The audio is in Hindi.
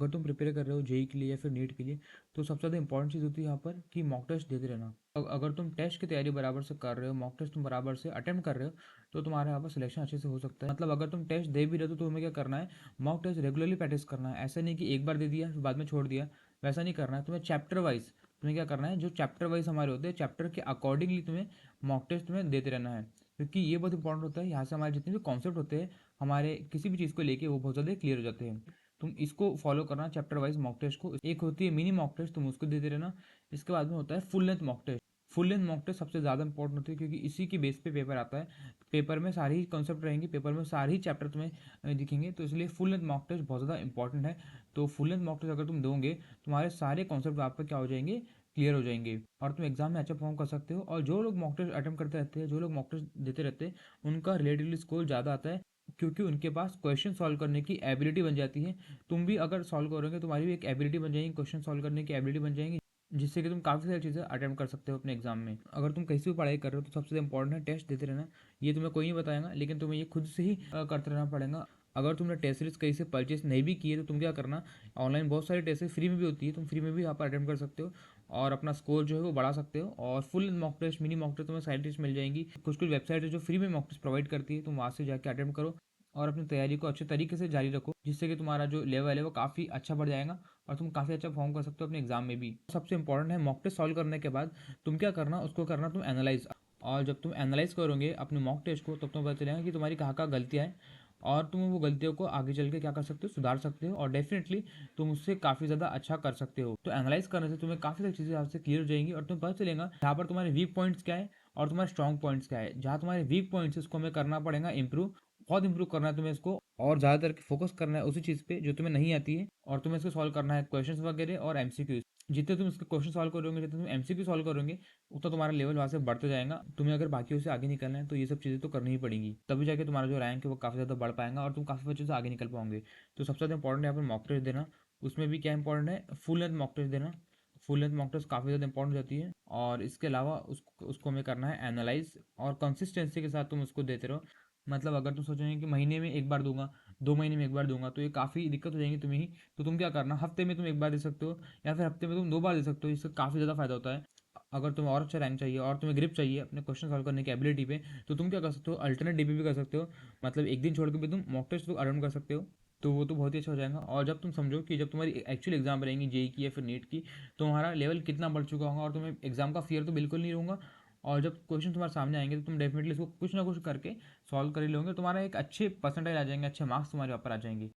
अगर तुम प्रिपेयर कर रहे हो जेई के लिए या फिर नीट के लिए, तो सबसे ज़्यादा इंपॉर्टेंट चीज़ होती है यहाँ पर कि मॉक टेस्ट देते रहना। अगर तुम टेस्ट की तैयारी बराबर से कर रहे हो, मॉक टेस्ट तुम बराबर से अटेम्प्ट कर रहे हो, तो तुम्हारे यहाँ पर सिलेक्शन अच्छे से हो सकता है। मतलब अगर तुम टेस्ट दे भी रहे हो तो तुम्हें क्या करना है, मॉक टेस्ट रेगुलरली प्रैक्टिस करना है। ऐसा नहीं कि एक बार दे दिया फिर बाद में छोड़ दिया, वैसा नहीं करना है। तुम्हें चैप्टर वाइज तुम्हें क्या करना है, जो चैप्टर वाइज हमारे होते हैं, चैप्टर के अकॉर्डिंगली तुम्हें मॉक टेस्ट तुम्हें देते रहना है। क्योंकि ये बहुत इंपॉर्टेंट होता है, यहाँ से हमारे जितने भी कॉन्सेप्ट होते हैं हमारे किसी भी चीज़ को लेके, वो बहुत ज़्यादा क्लियर हो जाते हैं। तुम इसको फॉलो करना, चैप्टर वाइज मॉक टेस्ट को। एक होती है मिनी मॉक टेस्ट, तुम उसको देते रहना। इसके बाद में होता है full length mock test. Full length mock test सबसे ज़्यादा इंपॉर्टेंट होती है, क्योंकि इसी की बेस पे पेपर आता है। पेपर में सारी ही कॉन्सेप्ट रहेंगी, पेपर में सारे ही चैप्टर तुम्हें दिखेंगे, तो इसलिए फुल लेंथ मॉक टेस्ट बहुत ज़्यादा इंपॉर्टेंट है। तो फुल लेंथ मॉक टेस्ट अगर तुम दोगे, तुम्हारे सारे कॉन्सेप्ट आप पे क्या हो जाएंगे, क्लियर हो जाएंगे, और तुम एग्जाम में अच्छा परफॉर्म कर सकते हो। और जो लोग मॉक टेस्ट अटेम्प्ट करते रहते हैं, जो लोग मॉक टेस्ट देते रहते हैं, उनका रिलेटिवली स्कोर ज़्यादा आता है, क्योंकि उनके पास क्वेश्चन सॉल्व करने की एबिलिटी बन जाती है। तुम भी अगर सॉल्व करोगे, तुम्हारी भी एक एबिलिटी बन जाएगी, क्वेश्चन सॉल्व करने की एबिलिटी बन जाएगी, जिससे कि तुम काफ़ी सारी चीज़ें अटेम्प्ट कर सकते हो अपने एग्जाम में। अगर तुम कैसी भी पढ़ाई कर रहे हो, तो सबसे इंपॉर्टेंट है टेस्ट देते रहना। ये तुम्हें कोई नहीं बताएगा, लेकिन तुम्हें ये खुद से ही करते रहना पड़ेगा। अगर तुमने टेस्ट सीरीज कहीं से परचेस नहीं भी की है, तो तुम क्या करना, ऑनलाइन बहुत सारी टेस्ट फ्री में भी होती है, तुम फ्री में भी यहाँ पर अटेम्प्ट कर सकते हो और अपना स्कोर जो है वो बढ़ा सकते हो। और full mock test, mini mock test तुम्हें सारी टेस्ट मिल जाएंगी। कुछ कुछ वेबसाइट है जो फ्री में मॉक टेस्ट प्रोवाइड करती है, तुम वहाँ से जाकर अटेम्प्ट करो और अपनी तैयारी को अच्छे तरीके से जारी रखो, जिससे कि तुम्हारा जो लेवल है वो काफ़ी अच्छा बढ़ जाएगा और तुम काफ़ी अच्छा फॉर्म कर सकते हो अपने एग्जाम में भी। सबसे इंपॉर्टेंट है, मॉक टेस्ट सॉल्व करने के बाद तुम क्या करना, उसको करना तुम एनालाइज। और जब तुम एनालाइज करोगे अपने मॉक टेस्ट को, तब तुम्हें पता चलेगा कि तुम्हारी कहाँ कहाँ गलतियाँ हैं, और तुम वो गलतियों को आगे चल के क्या कर सकते हो, सुधार सकते हो, और डेफिनेटली तुम उससे काफ़ी ज़्यादा अच्छा कर सकते हो। तो एनालाइज करने से तुम्हें काफ़ी सारी चीज़ें आपसे क्लियर हो जाएंगी और तुम्हें पता चलेगा यहाँ पर तुम्हारे वीक पॉइंट्स क्या है और तुम्हारे स्ट्रॉन्ग पॉइंट्स क्या है। जहाँ तुम्हारे वीक पॉइंट्स है उसको हमें करना पड़ेगा इंप्रूव, बहुत इंप्रूव करना है तुम्हें इसको, और ज़्यादातर फोकस करना है उसी चीज़ पे जो तुम्हें नहीं आती है, और तुम्हें इसको सॉल्व करना है क्वेश्चंस वगैरह और एमसीक्यूज। जितने तुम इसके क्वेश्चन सॉल्व करोगे, जितने तुम एमसीक्यू सॉल्व करोगे, उतना तुम्हारा लेवल वहाँ से बढ़ते जाएगा। तुम्हें अगर बाकियों से आगे निकलना है, तो ये सब चीज़ें तो करनी ही पड़ेंगी, तभी जाके तुम्हारा जो रैंक है वो काफ़ी ज़्यादा बढ़ पाएगा और तुम काफ़ी बच्चों से आगे निकल पाओगे। तो सबसे ज़्यादा इंपॉर्टेंट है यहाँ पर मॉक टेस्ट देना। उसमें भी क्या इंपॉर्टेंट है, फुल लेंथ मॉक टेस्ट देना। फुल लेंथ मॉक टेस्ट काफ़ी ज़्यादा इंपॉर्टेंट हो जाती है। और इसके अलावा उसको हमें करना है एनालाइज, और कंसिस्टेंसी के साथ तुम उसको देते रहो। मतलब अगर तुम सोचोगे कि महीने में एक बार दूंगा, 2 महीने में एक बार दूंगा, तो ये काफ़ी दिक्कत हो जाएगी तुम्हें ही। तो तुम क्या करना, हफ्ते में तुम एक बार दे सकते हो, या फिर हफ्ते में तुम 2 बार दे सकते हो। इससे काफ़ी ज़्यादा फायदा होता है। अगर तुम्हें और अच्छा रैंक चाहिए और तुम्हें ग्रिप चाहिए अपने क्वेश्चन सॉल्व करने की एबिलिटी पे, तो तुम क्या कर सकते हो, अल्टरनेट डीपी भी कर सकते हो। मतलब एक दिन छोड़ के भी तुम मॉक टेस्ट तो अटेम्प्ट कर सकते हो। तो वो तो बहुत ही अच्छा हो जाएगा। और जब तुम समझो कि जब तुम्हारी एक्चुअल एग्जाम रहेंगी जेई की या फिर नीट की, तो तुम्हारा लेवल कितना बढ़ चुका होगा और तुम्हें एग्जाम का फियर तो बिल्कुल नहीं रहूँगा। और जब क्वेश्चन तुम्हारे सामने आएंगे, तो तुम डेफिनेटली इसको कुछ ना कुछ करके सॉल्व कर ही लोगे, तुम्हारा एक अच्छे परसेंटेज आ जाएंगे, अच्छे मार्क्स तुम्हारे ऊपर आ जाएंगे।